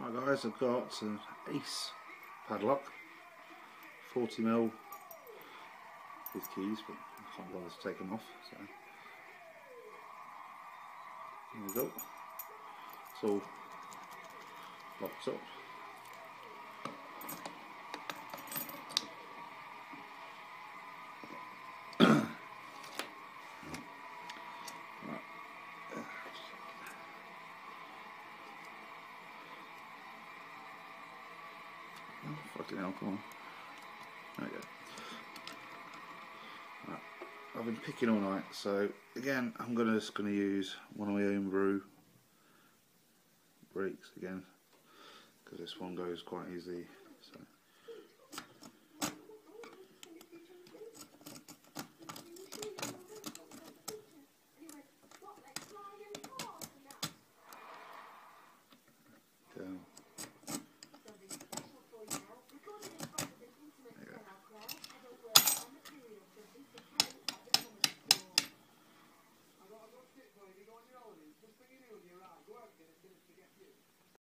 Right guys, I've got an Ace padlock, 40mm with keys, but I can't bother to take them off, so there we go. It's all locked up. Fucking hell, come on. There we go. Right. I've been picking all night, so again I'm just going to use one of my own brew brakes again, because this one goes quite easy. So